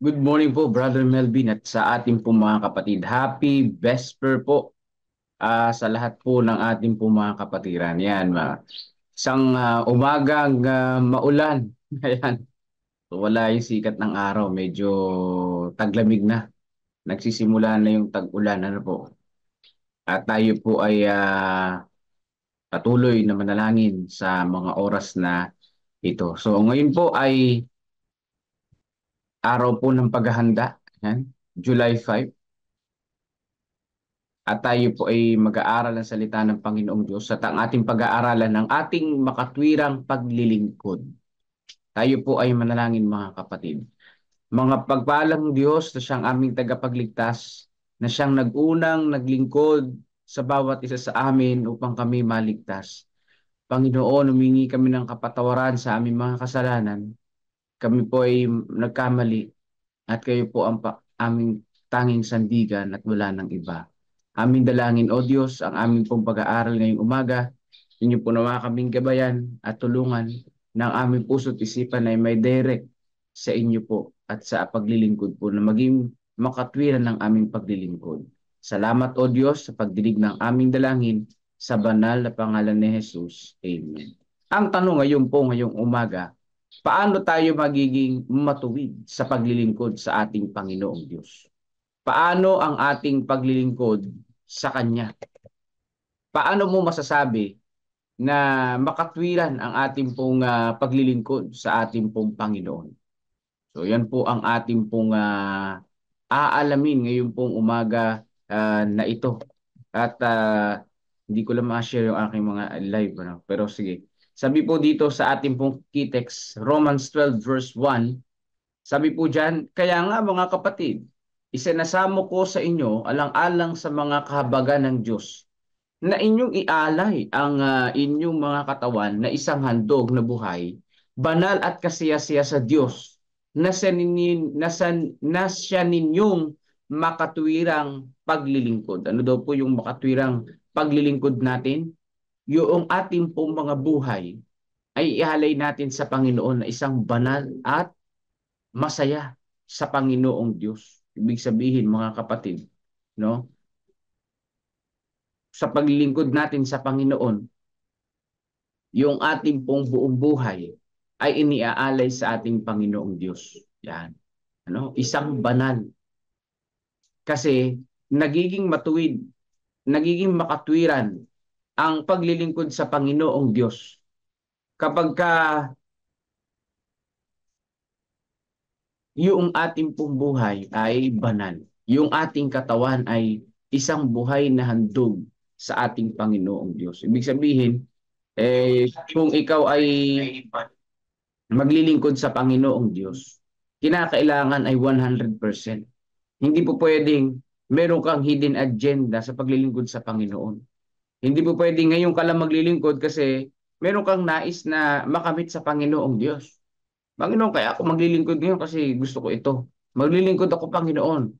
Good morning po, Brother Melvin, at sa ating po mga kapatid. Happy Vesper po sa lahat po ng ating po mga kapatiran. Yan, isang umagang maulan. Ayan, wala yung sikat ng araw. Medyo taglamig na. Nagsisimula na yung tag-ulan. Ano po? At tayo po ay patuloy na manalangin sa mga oras na ito. So ngayon po ay araw po ng paghahanda. Yan, July 5. At tayo po ay mag-aaral ng salita ng Panginoong Diyos at ang ating pag-aaralan ng ating makatwirang paglilingkod. Tayo po ay manalangin mga kapatid. Mga pagpalang Diyos na siyang aming tagapagligtas, na siyang nag-unang naglingkod sa bawat isa sa amin upang kami maligtas. Panginoon, humingi kami ng kapatawaran sa aming mga kasalanan. Kami po ay nagkamali at kayo po ang aming tanging sandigan at wala ng iba. Aming dalangin, O Diyos, ang aming pong pag-aaral ngayong umaga. Inyo po nawa kaming gabayan at tulungan ng aming puso't isipan ay may direct sa inyo po at sa paglilingkod po na maging makatwiran ng aming paglilingkod. Salamat, O Diyos, sa pagdinig ng aming dalangin sa banal na pangalan ni Jesus. Amen. Ang tanong ngayon po ngayong umaga, paano tayo magiging matuwid sa paglilingkod sa ating Panginoong Diyos? Paano ang ating paglilingkod sa Kanya? Paano mo masasabi na makatwiran ang ating pong paglilingkod sa ating pong Panginoon? So yan po ang ating pong aalamin ngayon pong umaga na ito. At hindi ko lang ma-share yung aking mga live. Ano? Pero sige. Sabi po dito sa ating pong key text, Romans 12 verse 1, sabi po dyan, kaya nga mga kapatid, isinasamo ko sa inyo alang-alang sa mga kahabagan ng Diyos na inyong ialay ang inyong mga katawan na isang handog na buhay, banal at kasiyasiya sa Diyos, na siya ninyong makatwirang paglilingkod. Ano daw po yung makatwirang paglilingkod natin? Yung ating pong mga buhay ay ialay natin sa Panginoon na isang banal at masaya sa Panginoong Diyos. Ibig sabihin mga kapatid, no? Sa paglilingkod natin sa Panginoon, yung ating pong buong buhay ay iniaalay sa ating Panginoong Diyos. Yan. Ano? Isang banal. Kasi nagiging matuwid, nagiging makatwiran ang paglilingkod sa Panginoong Diyos kapag ka yung ating pong buhay ay banal. Yung ating katawan ay isang buhay na handog sa ating Panginoong Diyos. Ibig sabihin, kung ikaw ay maglilingkod sa Panginoong Diyos, kinakailangan ay 100%. Hindi po pwedeng meron kang hidden agenda sa paglilingkod sa Panginoon. Hindi po pwedeng ngayon ka lang maglilingkod kasi meron kang nais na makamit sa Panginoong Diyos. Panginoon, kaya ako maglilingkod ngayon kasi gusto ko ito. Maglilingkod ako, Panginoon.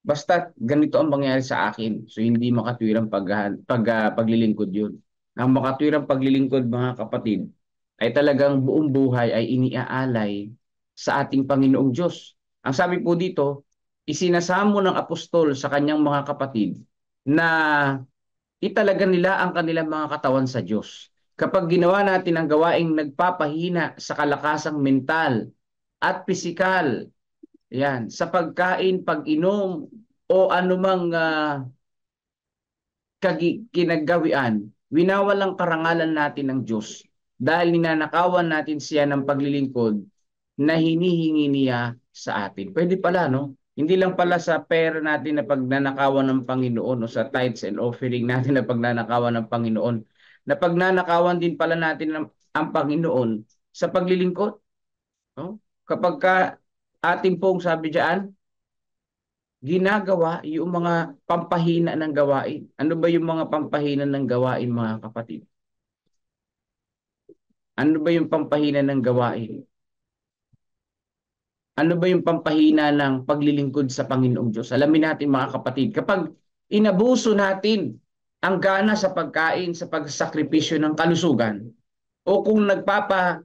Basta ganito ang mangyayari sa akin. So hindi makatwirang paglilingkod yun. Ang makatwirang paglilingkod, mga kapatid, ay talagang buong buhay ay iniaalay sa ating Panginoong Diyos. Ang sabi po dito, isinasamo ng apostol sa kanyang mga kapatid na italaga nila ang kanilang mga katawan sa Diyos. Kapag ginawa natin ang gawaing nagpapahina sa kalakasang mental at pisikal, yan, sa pagkain, pag-inom, o anumang kinagawian, winawalang karangalan natin ng Diyos dahil ninanakawan natin siya ng paglilingkod na hinihingi niya sa atin. Pwede pala, no? Hindi lang pala sa pera natin na pagnanakawan ng Panginoon o sa tithes and offering natin na pagnanakawan ng Panginoon. Na pagnanakawan din pala natin ang Panginoon sa paglilingkod. No? Kapag ka ating pong sabi diyan, ginagawa yung mga pampahina ng gawain. Ano ba yung mga pampahina ng gawain, mga kapatid? Ano ba yung pampahina ng gawain? Ano ba yung pampahina ng paglilingkod sa Panginoong Diyos? Alamin natin mga kapatid, kapag inabuso natin ang gana sa pagkain, sa pagsakripisyo ng kalusugan, o kung nagpapakain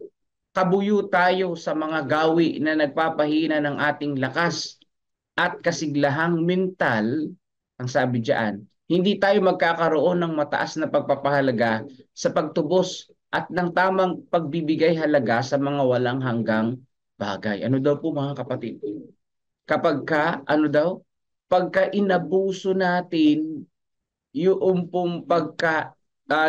kabuyo tayo sa mga gawi na nagpapahina ng ating lakas at kasiglahang mental, ang sabi diyan, hindi tayo magkakaroon ng mataas na pagpapahalaga sa pagtubos at ng tamang pagbibigay halaga sa mga walang hanggang bagay. Ano daw po mga kapatid? Pagka inabuso natin yung pong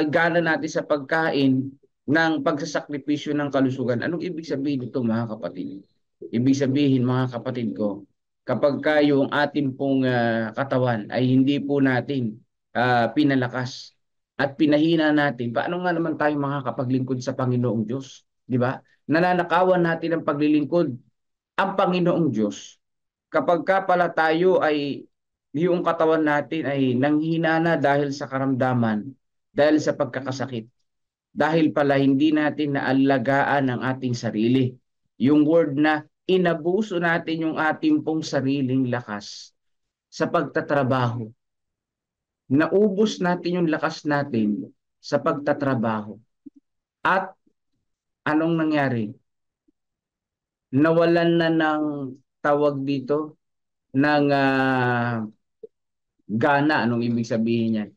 gana natin sa pagkain ng pagsasakripisyo ng kalusugan. Anong ibig sabihin nito mga kapatid? Ibig sabihin mga kapatid ko, kapag yung ating pong katawan ay hindi po natin pinalakas at pinahina natin, paano nga naman tayo makakapaglingkod sa Panginoong Diyos? Di ba? Nananakawan natin ang paglilingkod ang Panginoong Diyos. Kapag pala tayo ay yung katawan natin ay nanghina na dahil sa karamdaman, dahil sa pagkakasakit, dahil pala hindi natin naalagaan ang ating sarili. Yung word na inabuso natin yung ating pong sariling lakas sa pagtatrabaho. Naubos natin yung lakas natin sa pagtatrabaho. At anong nangyari? Nawalan na ng tawag dito ng gana. Anong ibig sabihin niyan?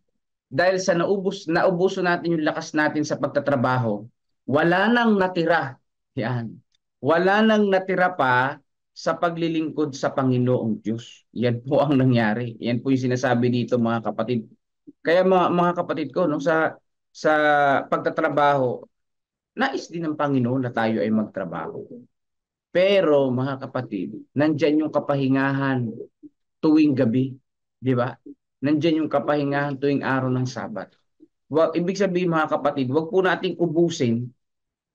Dahil sa naubuso natin yung lakas natin sa pagtatrabaho, wala nang natira. Yan. Wala nang natira pa sa paglilingkod sa Panginoong Diyos. Yan po ang nangyari. Yan po yung sinasabi dito mga kapatid. Kaya mga kapatid ko, no, sa pagtatrabaho, nais din ng Panginoon na tayo ay magtrabaho. Pero mga kapatid, nandyan yung kapahingahan tuwing gabi, di ba? Nandyan yung kapahingahan tuwing araw ng Sabat. Ibig sabihin mga kapatid, wag po nating ubusin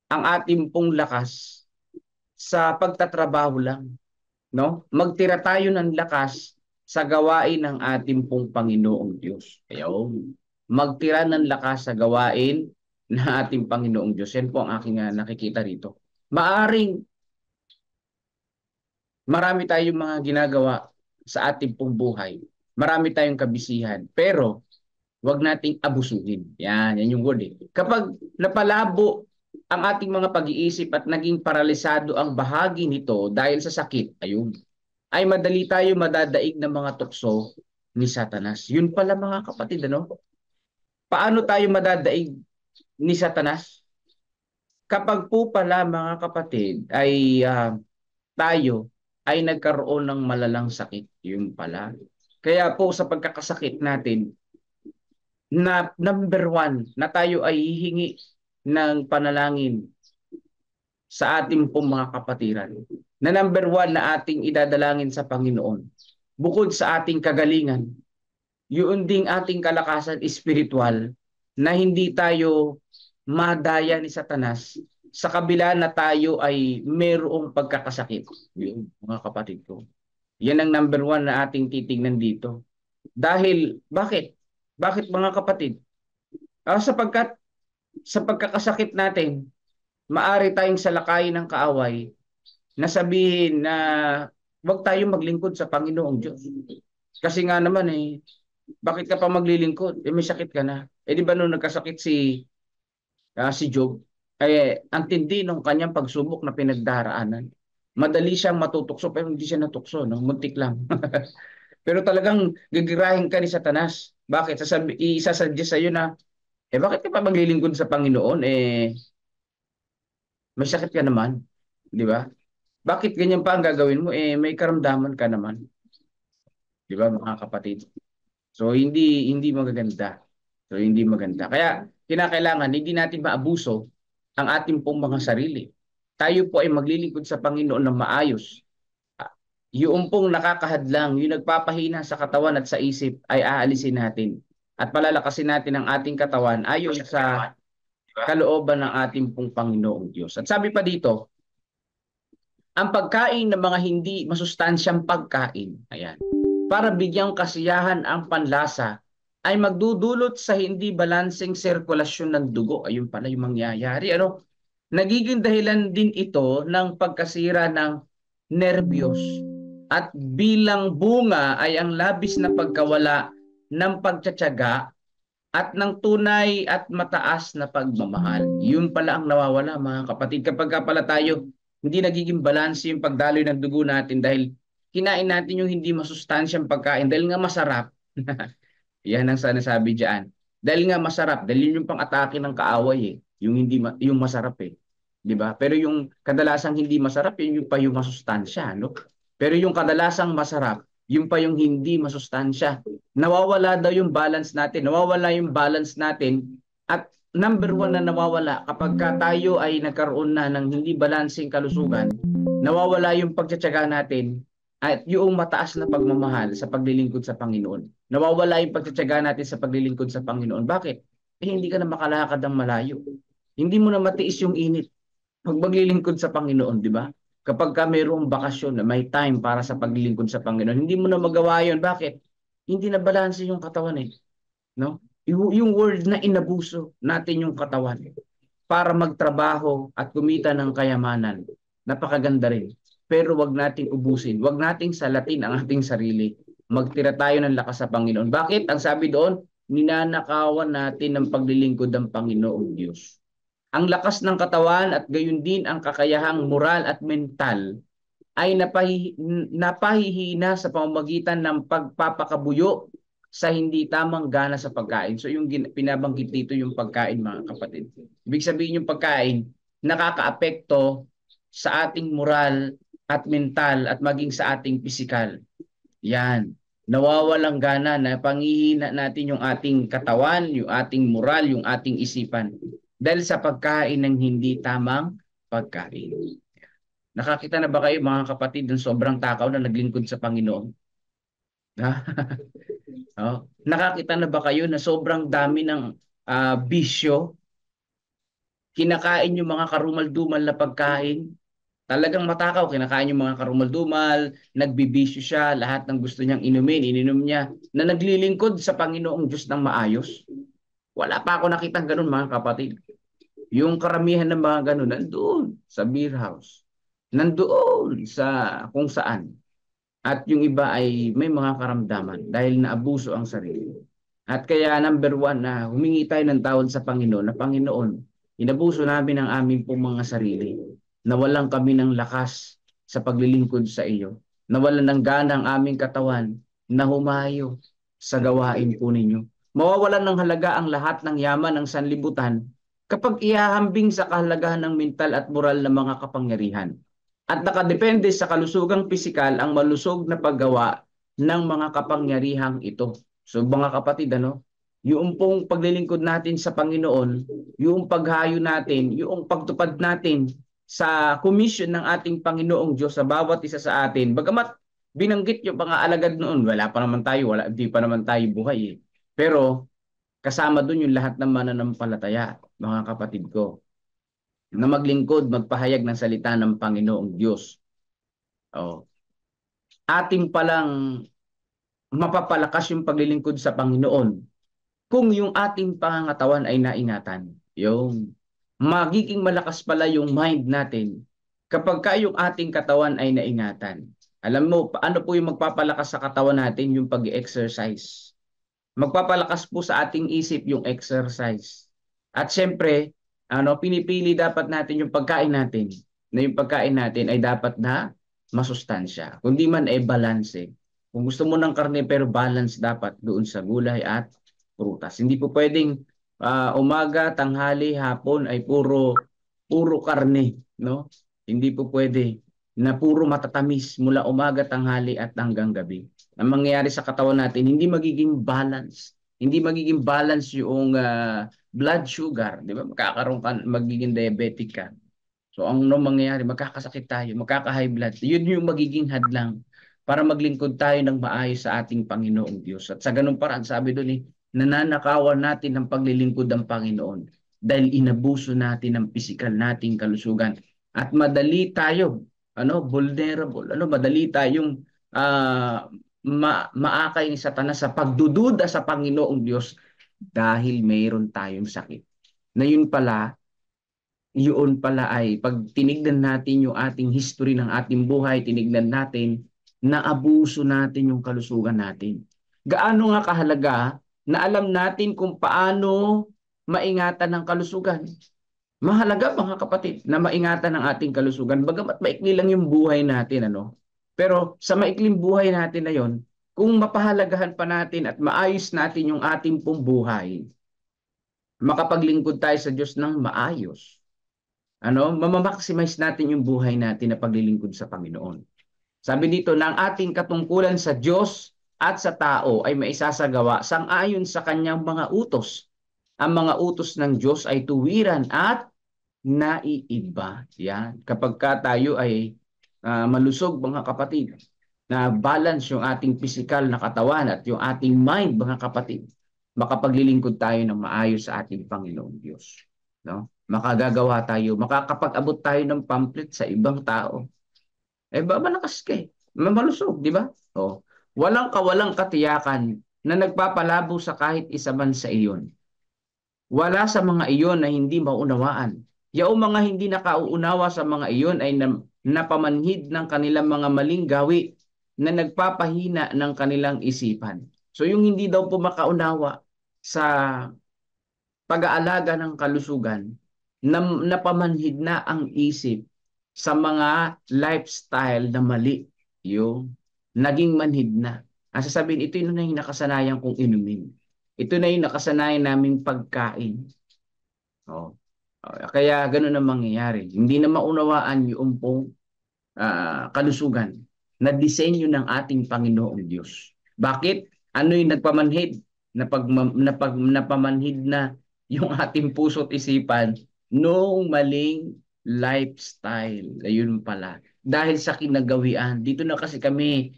ang ating pong lakas sa pagtatrabaho lang, no? Magtira tayo ng lakas sa gawain ng ating pong Panginoong Diyos. Ayun. Magtira ng lakas sa gawain ng ating Panginoong Diyos. Yan po ang aking nakikita rito. Maaring marami tayong mga ginagawa sa ating pong buhay. Marami tayong kabisihan. Pero, wag nating abusuhin. Yan yung word eh. Kapag napalabo ang ating mga pag-iisip at naging paralisado ang bahagi nito dahil sa sakit, ayun, ay madali tayo madadaig ng mga tukso ni Satanas. Yun pala mga kapatid, ano? Paano tayo madadaig ni Satanas? Kapag po pala mga kapatid ay tayo ay nagkaroon ng malalang sakit. Yun pala. Kaya po sa pagkakasakit natin, na number one, na tayo ay hihingi ng panalangin sa ating pong mga kapatiran. Na number one na ating idadalangin sa Panginoon. Bukod sa ating kagalingan, yun ding ating kalakasan espiritual na hindi tayo madaya ni Satanas sa kabila na tayo ay mayroong pagkakasakit. Yun, mga kapatid ko. Yan ang number one na ating titignan dito. Dahil, bakit? Bakit mga kapatid? Sapagkat sa pagkakasakit natin, maari tayong salakayin ng kaaway na sabihin na wag tayong maglingkod sa Panginoong Diyos. Kasi nga naman bakit ka pa maglilingkod? May sakit ka na. Di ba nung nagkasakit si Job? Ang tindi ng kanyang pagsubok na pinagdaraanan. Madali siyang matutukso pero hindi siya natukso, no? Muntik lang. Pero talagang gigirahin ka ni Satanas. Bakit? Isasuggest sa'yo na, bakit ka pa maglilingkod sa Panginoon? May sakit ka naman. Di ba? Bakit ganyan pa ang gagawin mo? May karamdaman ka naman. Di ba mga kapatid? So, hindi magaganda. So, hindi maganda. Kaya, kinakailangan, hindi natin maabuso ang ating pong mga sarili. Tayo po ay maglilingkod sa Panginoon ng maayos. Yung pong nakakahadlang, yung nagpapahina sa katawan at sa isip ay aalisin natin. At palalakasin natin ang ating katawan ayon sa kalooban ng ating pong Panginoong Diyos. At sabi pa dito, ang pagkain ng mga hindi masustansyang pagkain, ayan, para bigyang kasiyahan ang panlasa, ay magdudulot sa hindi balanseng sirkulasyon ng dugo. Ayun pala yung mangyayari. Nagiging dahilan din ito ng pagkasira ng nerbiyos. At bilang bunga ay ang labis na pagkawala ng pagtsatsaga at ng tunay at mataas na pagmamahal. Yun pala ang nawawala, mga kapatid. Kapag ka pala tayo hindi nagiging balanse yung pagdaloy ng dugo natin dahil kinain natin yung hindi masustansyang pagkain dahil nga masarap. Yan ang sinasabi diyan. Dahil nga masarap, dahil yun yung pang-atake ng kaaway eh. Yung hindi yung masarap eh. 'Di ba? Pero yung kadalasang hindi masarap, yun yung pa yung masustansya, no? Pero yung kadalasang masarap, yun pa yung hindi masustansya. Nawawala daw yung balance natin. Nawawala yung balance natin at number one na nawawala kapag ka tayo ay nagkaroon na ng hindi balanseng kalusugan, nawawala yung pagtsatsaga natin at yung mataas na pagmamahal sa paglilingkod sa Panginoon. Nawawala yung pagtsatsaga natin sa paglilingkod sa Panginoon. Bakit? Eh, hindi ka na makalakad ng malayo. Hindi mo na matiis yung init pag maglilingkod sa Panginoon, di ba? Kapag ka mayroong bakasyon na may time para sa paglilingkod sa Panginoon, hindi mo na magawa yun. Bakit? Hindi na balanse yung katawan eh. No? Yung word na inabuso natin yung katawan para magtrabaho at kumita ng kayamanan. Napakaganda rin. Pero wag nating ubusin. Wag nating salatin ang ating sarili. Magtira tayo ng lakas sa Panginoon. Bakit? Ang sabi doon, ninanakawan natin ng paglilingkod ng Panginoong Diyos. Ang lakas ng katawan at gayon din ang kakayahang moral at mental ay napahihina sa pamamagitan ng pagpapakabuyo sa hindi tamang gana sa pagkain. So yung pinabanggit dito yung pagkain, mga kapatid. Ibig sabihin yung pagkain nakakaapekto sa ating moral at mental at maging sa ating pisikal. Yan. Nawawalang gana na panghihina natin yung ating katawan, yung ating moral, yung ating isipan. Dahil sa pagkain ng hindi tamang pagkain. Nakakita na ba kayo, mga kapatid, ng sobrang takaw na naglingkod sa Panginoon? Oh. Nakakita na ba kayo na sobrang dami ng bisyo? Kinakain yung mga karumal-dumal na pagkain. Talagang matakaw, kinakain yung mga karumal-dumal, nagbibisyo siya, lahat ng gusto niyang inumin, ininom niya, na naglilingkod sa Panginoong Diyos ng maayos. Wala pa ako nakitang ganun, mga kapatid. Yung karamihan ng mga ganun, nandoon sa beer house. Nandoon sa kung saan. At yung iba ay may mga karamdaman dahil naabuso ang sarili. At kaya number one na humingi tayo ng tawad sa Panginoon, na Panginoon, inabuso namin ang aming pong mga sarili. Nawalan kami ng lakas sa paglilingkod sa iyo. Nawalan ng gana ang aming katawan na humayo sa gawain po ninyo. Mawawalan ng halaga ang lahat ng yaman ng sanlibutan kapag ihahambing sa kahalagahan ng mental at moral na mga kapangyarihan. At nakadepende sa kalusugang pisikal ang malusog na paggawa ng mga kapangyarihang ito. So mga kapatid, yung pong paglilingkod natin sa Panginoon, yung paghayo natin, yung pagtupad natin sa komisyon ng ating Panginoong Diyos sa bawat isa sa atin. Bagamat binanggit yung mga alagad noon, wala pa naman tayo, hindi pa naman tayo buhay eh. Pero kasama doon yung lahat ng mananampalataya, mga kapatid ko, na maglingkod, magpahayag ng salita ng Panginoong Diyos. Oh. Ating palang mapapalakas yung paglilingkod sa Panginoon kung yung ating pangangatawan ay naingatan. Yung magiging malakas pala yung mind natin kapag yung ating katawan ay naingatan. Alam mo, paano po yung magpapalakas sa katawan natin? Yung pag-exercise. Magpapalakas po sa ating isip yung exercise. At syempre, pinipili dapat natin yung pagkain natin. Na yung pagkain natin ay dapat na masustansya. Kundi man ay balance. Kung gusto mo ng karne pero balance dapat doon sa gulay at prutas. Hindi po pwedeng umaga, tanghali, hapon ay puro karne, no? Hindi po pwede na puro matatamis mula umaga, tanghali at hanggang gabi. Ang mangyayari sa katawan natin, hindi magiging balance. Hindi magiging balance yung blood sugar, di ba? Magiging diabetic ka. So ang mangyayari, magkakasakit tayo, magkaka-high blood. Yun yung magiging hadlang para maglingkod tayo ng maayos sa ating Panginoong Diyos. At sa ganung paraan, sabi doon nananakawan natin ng paglilingkod ng Panginoon dahil inabuso natin ang pisikal nating kalusugan. At madali tayo, vulnerable, madali tayong maakay ni Satanas sa pagdududa sa Panginoong Diyos dahil mayroon tayong sakit. Na yun pala ay pag tinignan natin yung ating history ng ating buhay, tinignan natin na abuso natin yung kalusugan natin. Gaano nga kahalaga na alam natin kung paano maingatan ang kalusugan. Mahalaga mga kapatid na maingatan ang ating kalusugan bagamat maikli lang yung buhay natin ano. Pero sa maikling buhay natin na yon, kung mapahalagahan pa natin at maayos natin yung ating pong buhay, makapaglingkod tayo sa Diyos ng maayos. Ano, mamamaximize natin yung buhay natin na paglilingkod sa Panginoon. Sabi dito na ang ating katungkulan sa Diyos at sa tao ay maisasagawa sang-ayon sa kanyang mga utos. Ang mga utos ng Diyos ay tuwiran at naiiba. Yan. Kapag ka tayo ay malusog mga kapatid, na balance yung ating physical na katawan at yung ating mind mga kapatid, makapaglilingkod tayo ng maayos sa ating Panginoong Diyos. No? Makagagawa tayo, makakapag-abot tayo ng pamphlet sa ibang tao. Eh, malakas ka eh. Malusog, di ba? Oh. Walang kawalang katiyakan na nagpapalabo sa kahit isa man sa iyon. Wala sa mga iyon na hindi maunawaan. Yaong mga hindi nakauunawa sa mga iyon ay napamanhid ng kanilang mga maling gawi na nagpapahina ng kanilang isipan. So yung hindi daw po makaunawa sa pag-aalaga ng kalusugan, napamanhid na ang isip sa mga lifestyle na mali. Yung naging manhid na. Ang sasabihin, ito yung nakasanayan kong inumin. Ito na yung nakasanayan naming pagkain. Oh. Kaya gano'n ang mangyayari. Hindi na maunawaan yung pong kalusugan na disenyo ng ating Panginoong Diyos. Bakit? Ano yung nagpamanhid? Napamanhid na yung ating puso't isipan noong maling lifestyle. Ayun pala. Dahil sa kinagawian. Dito na kasi kami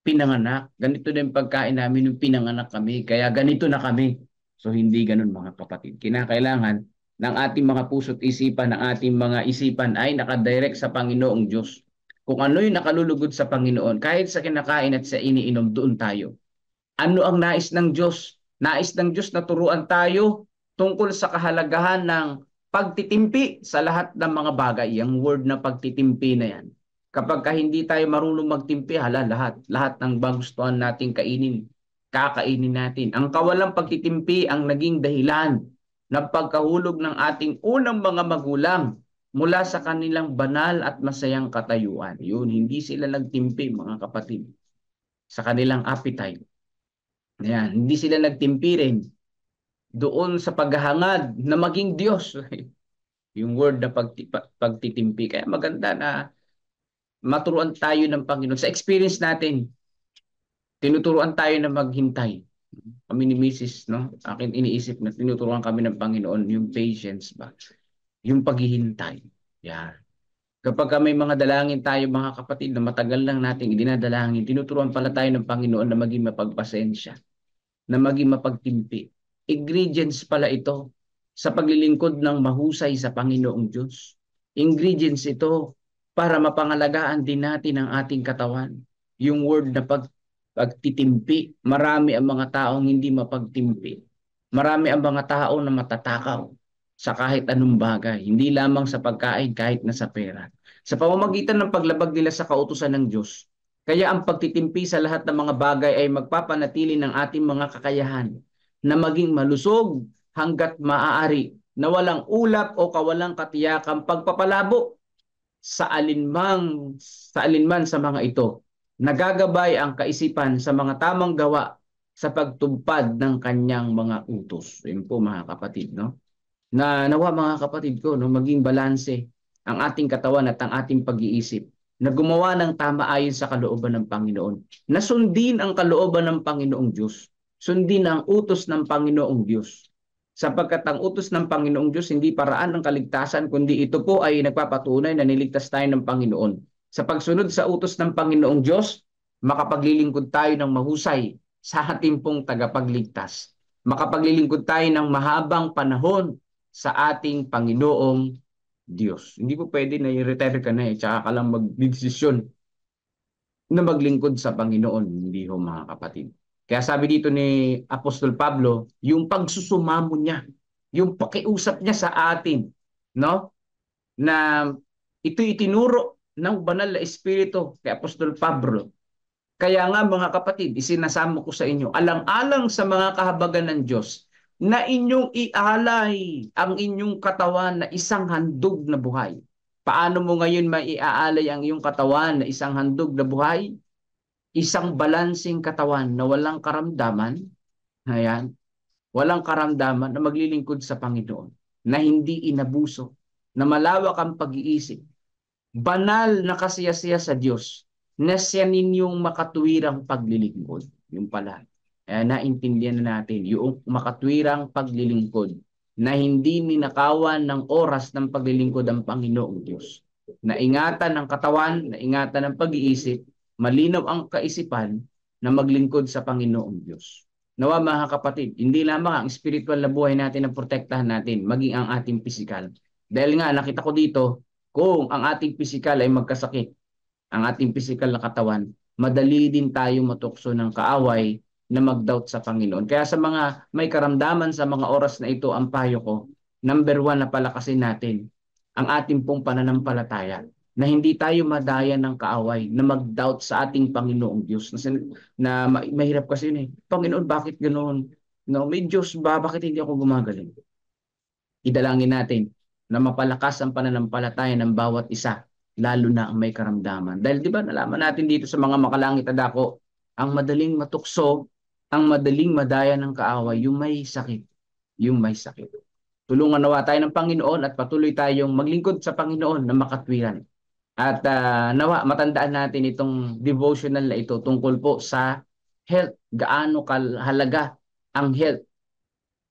pinanganak. Ganito na yung pagkain namin nung pinanganak kami. Kaya ganito na kami. So hindi ganun mga kapatid. Kinakailangan ng ating mga puso't isipan, ng ating mga isipan ay nakadirect sa Panginoong Diyos. Kung ano yung nakalulugod sa Panginoon, kahit sa kinakain at sa iniinom, doon tayo. Ano ang nais ng Diyos? Nais ng Diyos na turuan tayo tungkol sa kahalagahan ng pagtitimpi sa lahat ng mga bagay. Yung word na pagtitimpi na yan. Kapag hindi tayo marunong magtimpi, lahat ng gustuhan nating kainin, kakainin natin. Ang kawalang pagtitimpi ang naging dahilan ng pagkahulog ng ating unang mga magulang mula sa kanilang banal at masayang katayuan. Yun, hindi sila nagtimpi mga kapatid sa kanilang appetite. Yan, hindi sila nagtimpi rin doon sa paghahangad na maging Diyos. Yung word na pagtitimpi. Kaya maganda na maturuan tayo ng Panginoon. Sa experience natin, tinuturuan tayo na maghintay. Kami ni Mrs., no? Akin iniisip na tinuturuan kami ng Panginoon yung patience ba? Yung paghihintay. Yan. Kapag may mga dalangin tayo mga kapatid na matagal lang natin idinadalangin, tinuturuan pala tayo ng Panginoon na maging mapagpasensya, na maging mapagtimpi. Ingredients pala ito sa paglilingkod ng mahusay sa Panginoong Diyos. Ingredients ito para mapangalagaan din natin ang ating katawan. Yung word na pagtitimpi, marami ang mga taong hindi mapagtimpi. Marami ang mga tao na matatakaw sa kahit anong bagay. Hindi lamang sa pagkain, kahit na sa pera. Sa pamamagitan ng paglabag nila sa kautusan ng Diyos. Kaya ang pagtitimpi sa lahat ng mga bagay ay magpapanatili ng ating mga kakayahan na maging malusog hanggat maaari, na walang ulap o kawalang katiyakang pagpapalabo sa alinman sa mga ito. Nagagabay ang kaisipan sa mga tamang gawa sa pagtupad ng kanyang mga utos. Yun po mga kapatid, no? Na nawa mga kapatid ko, no, maging balanse ang ating katawan at ang ating pag-iisip na gumawa ng tama ayon sa kalooban ng Panginoon. Na sundin ang kalooban ng Panginoong Diyos. Sundin ang utos ng Panginoong Diyos. Sapagkat ang utos ng Panginoong Diyos hindi paraan ng kaligtasan, kundi ito po ay nagpapatunay na niligtas tayo ng Panginoon. Sa pagsunod sa utos ng Panginoong Diyos, makapaglilingkod tayo ng mahusay sa ating pong tagapagligtas. Makapaglilingkod tayo ng mahabang panahon sa ating Panginoong Diyos. Hindi po pwede na i-retire ka na tsaka ka lang mag-desisyon na maglingkod sa Panginoon. Hindi ho mga kapatid. Kaya sabi dito ni Apostol Pablo, yung pagsusumamo niya, yung pakiusap niya sa atin, no? Na ito itinuro ng banal na espiritu kay Apostol Pablo Kaya nga mga kapatid, isinasamo ko sa inyo, alang-alang sa mga kahabagan ng Diyos, na inyong ialay ang inyong katawan na isang handog na buhay. Paano mo ngayon maiaalay ang iyong katawan na isang handog na buhay? Isang balansing katawan na walang karamdaman, ayan, walang karamdaman na maglilingkod sa Panginoon, na hindi inabuso, na malawak ang pag-iisip, banal na kasiyasiya sa Diyos, na siya ninyong makatuwirang paglilingkod. Yung pala, naintindihan na natin, yung makatwirang paglilingkod, na hindi ninakawan ng oras ng paglilingkod ang Panginoong Diyos. Naingatan ng katawan, naingatan ng pag-iisip, malinaw ang kaisipan na maglingkod sa Panginoong Diyos. Nawa mga kapatid, hindi lamang ang spiritual na buhay natin ang protektahan natin, maging ang ating physical. Dahil nga, nakita ko dito, kung ang ating physical ay magkasakit, ang ating physical na katawan, madali din tayo matukso ng kaaway na mag-doubt sa Panginoon. Kaya sa mga may karamdaman sa mga oras na ito, ang payo ko, number 1 na palakasin natin ang ating pong pananampalataya, na hindi tayo madaya ng kaaway na mag-doubt sa ating Panginoong Diyos. Na mahirap kasi yun eh. Panginoon, bakit ganoon? No, may Diyos ba? Bakit hindi ako gumagaling? Idalangin natin na mapalakas ang pananampalataya ng bawat isa, lalo na ang may karamdaman. Dahil di ba nalaman natin dito sa mga makalangit na dako, ang madaling matukso, ang madaling madaya ng kaaway, yung may sakit. Yung may sakit. Tulungan nawa tayo ng Panginoon at patuloy tayong maglingkod sa Panginoon na makatwiran. At nawa, matandaan natin itong devotional na ito tungkol po sa health. Gaano kahalaga ang health.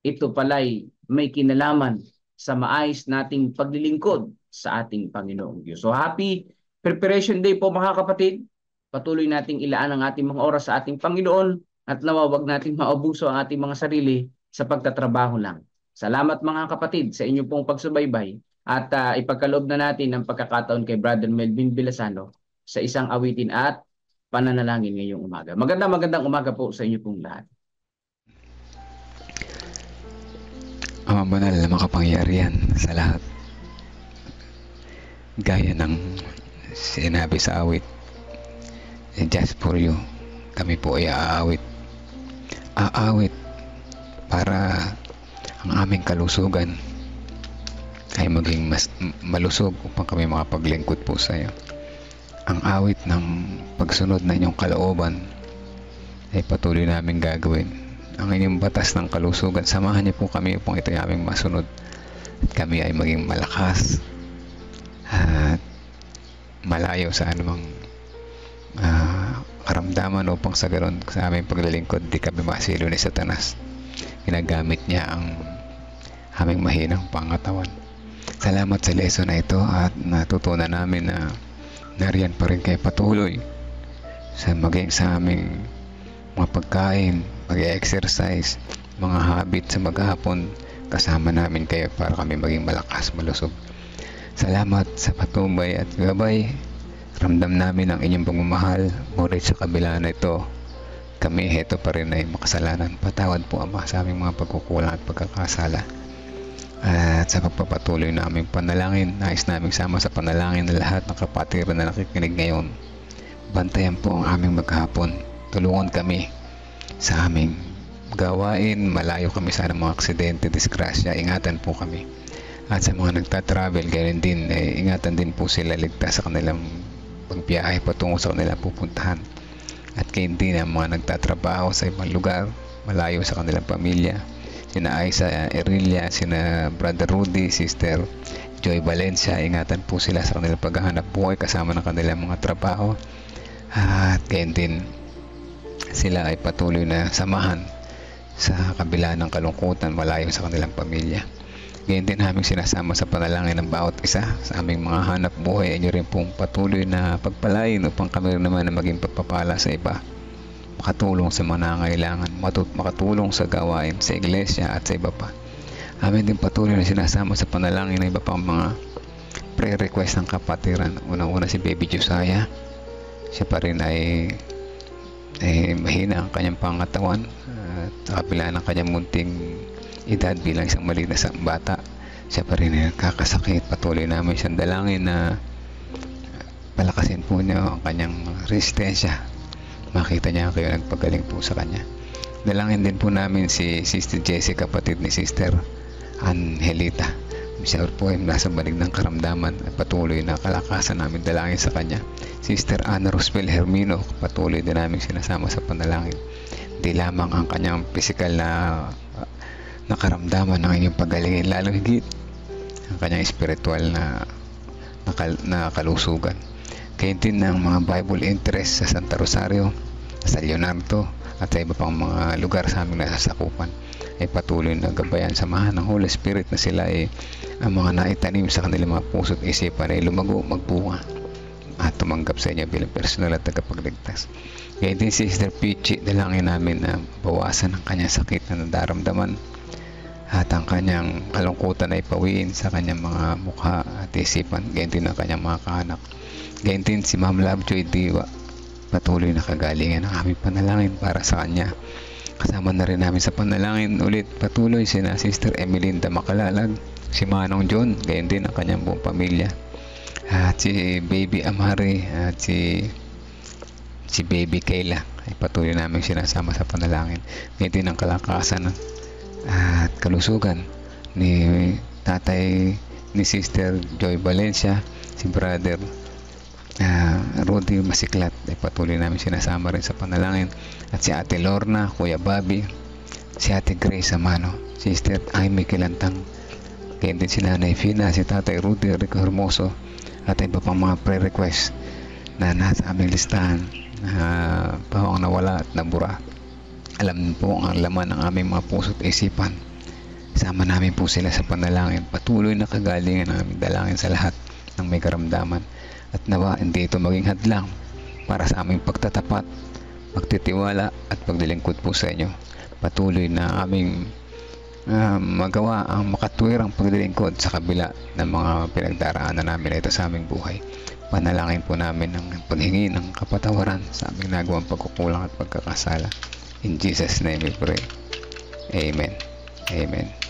Ito pala'y may kinalaman sa maayos nating paglilingkod sa ating Panginoong Diyos. So happy Preparation Day po mga kapatid. Patuloy nating ilaan ang ating mga oras sa ating Panginoon at nawa wag nating maubuso ang ating mga sarili sa pagtatrabaho lang. Salamat mga kapatid sa inyong pong pagsubaybay. At ipagkaloob na natin ang pagkakataon kay Brother Melvin Vilasano sa isang awitin at pananalangin ngayong umaga. Magandang umaga po sa inyo pong lahat. Ama banal na makapangyarihan sa lahat. Gaya ng sinabi sa awit, just for you, kami po ay aawit. Aawit para ang aming kalusugan ay maging mas malusog upang kami makapaglingkod po sa iyo. Ang awit ng pagsunod na inyong kalooban ay patuloy namin gagawin. Ang inyong batas ng kalusugan, samahan niyo po kami upang ito ay aming masunod at kami ay maging malakas at malayo sa anumang karamdaman upang sa ganon sa aming paglilingkod di kami masilo ni Satanas. Ginagamit niya ang aming mahinang pangatawan. Salamat sa lesson na ito at natutunan namin na nariyan pa rin kayo patuloy sa maging sa aming mga pagkain, pag-exercise, mga habit sa maghapon. Kasama namin kayo para kami maging malakas, malusog. Salamat sa patubay at gabay. Ramdam namin ang inyong pagmamahal. Ngunit sa kabila na ito, kami heto pa rin ay makasalanan. Patawad po Ama sa aming mga pagkukulang at pagkakasala. At sa pagpapatuloy na aming panalangin, nais namin sama sa panalangin ng lahat ng kapatiran na nakikinig ngayon. Bantayan po ang aming maghapon. Tulungan kami sa aming gawain. Malayo kami sa mga aksidente, disgrasya. Ingatan po kami. At sa mga nagtatravel, ganyan din, ingatan din po sila, ligtas sa kanilang pagbiyahe patungo sa kanilang pupuntahan. At kayo din ang mga nagtatrabaho sa ibang lugar, malayo sa kanilang pamilya. Sina Aiza Erilia, sina Brother Rudy, Sister Joy Valencia, ingatan po sila sa kanilang paghahanap buhay kasama ng kanilang mga trabaho. At kayo din sila ay patuloy na samahan sa kabila ng kalungkutan, malayo sa kanilang pamilya. Ganyan din aming sinasama sa panalangin ng bawat isa sa aming mga hanap buhay. Inyo rin pong patuloy na pagpalain upang kami rin naman na maging pagpapala sa iba. Makatulong sa mga nangangailangan, makatulong sa gawain, sa iglesia at sa iba pa. Amin din patuloy na sinasama sa panalangin ng iba pang mga pre-request ng kapatiran. Unang-una si Baby Josiah. Siya pa rin ay mahina ang kanyang pangatawan at sa kabila ng kanyang munting edad bilang isang maliit na bata, siya pa rin ay kakasakit. Patuloy namin siyang dalangin na palakasin po niya ang kanyang resistensya, makita niya kayo nagpagaling po sa kanya. Dalangin din po namin si Sister Jessie, kapatid ni Sister Angelita. Siya po ay nasa banig ng karamdaman at patuloy na kalakasan namin dalangin sa kanya. Sister Ana Rosbel Hermino, patuloy din namin sinasama sa panalangin. Di lamang ang kanyang physical na karamdaman ng inyong pagalingin, lalo higit ang kanyang spiritual na kalusugan. Kaya din ng mga Bible interest sa Santa Rosario, sa Leonardo at sa iba pang mga lugar sa aming nasasakupan, ay patuloy na gabayan, samahan ng Holy Spirit na sila ay ang mga naitanim sa kanilang mga puso't isipan ay lumago, magbunga at tumanggap sa inyo bilang personal at tagapagligtas. Kaya din si Sister Pichi, dalangin namin na bawasan ang kanyang sakit na nadaramdaman at ang kanyang kalungkutan ay pawiin sa kanyang mga mukha at isipan. Kaya din ang kanyang mga kaanak. Kaya din si Ma'am Lovejoy Diwa, patuloy na kagalingan ang aming panalangin para sa kanya. Kasama na rin namin sa panalangin ulit patuloy sina Sister Emelinda Makalalag, si Manong John, gayon din ang kanyang buong pamilya, at si Baby Amari at si Baby Kayla ay patuloy namin sinasama sa panalangin. Gayon din ang kalakasan at kalusugan ni tatay ni Sister Joy Valencia, si Brother Rudy Masiklat ay patuloy namin sinasama rin sa panalangin, at si Ate Lorna, Kuya Bobby, si Ate Grace Amano, Sister Aimee Kilantang, kaya din si Nanay Fina, si Tatay Rudy Rico Hermoso, at iba pang mga pre-request na nasa aming listahan na pawang nawala at nabura. Alam po ang laman ng aming mga puso't isipan. Sama namin po sila sa panalangin, patuloy na kagalingan ang aming dalangin sa lahat ng may karamdaman. At nawa hindi ito maging hadlang para sa aming pagtatapat, pagtitiwala at paglilingkod po sa inyo. Patuloy na aming magawa ang makatwirang paglilingkod sa kabila ng mga pinagdaraanan namin ito sa aming buhay. Panalangin po namin ng paghingi ng kapatawaran sa aming nagawang pagkukulang at pagkakasala. In Jesus' name we pray. Amen. Amen.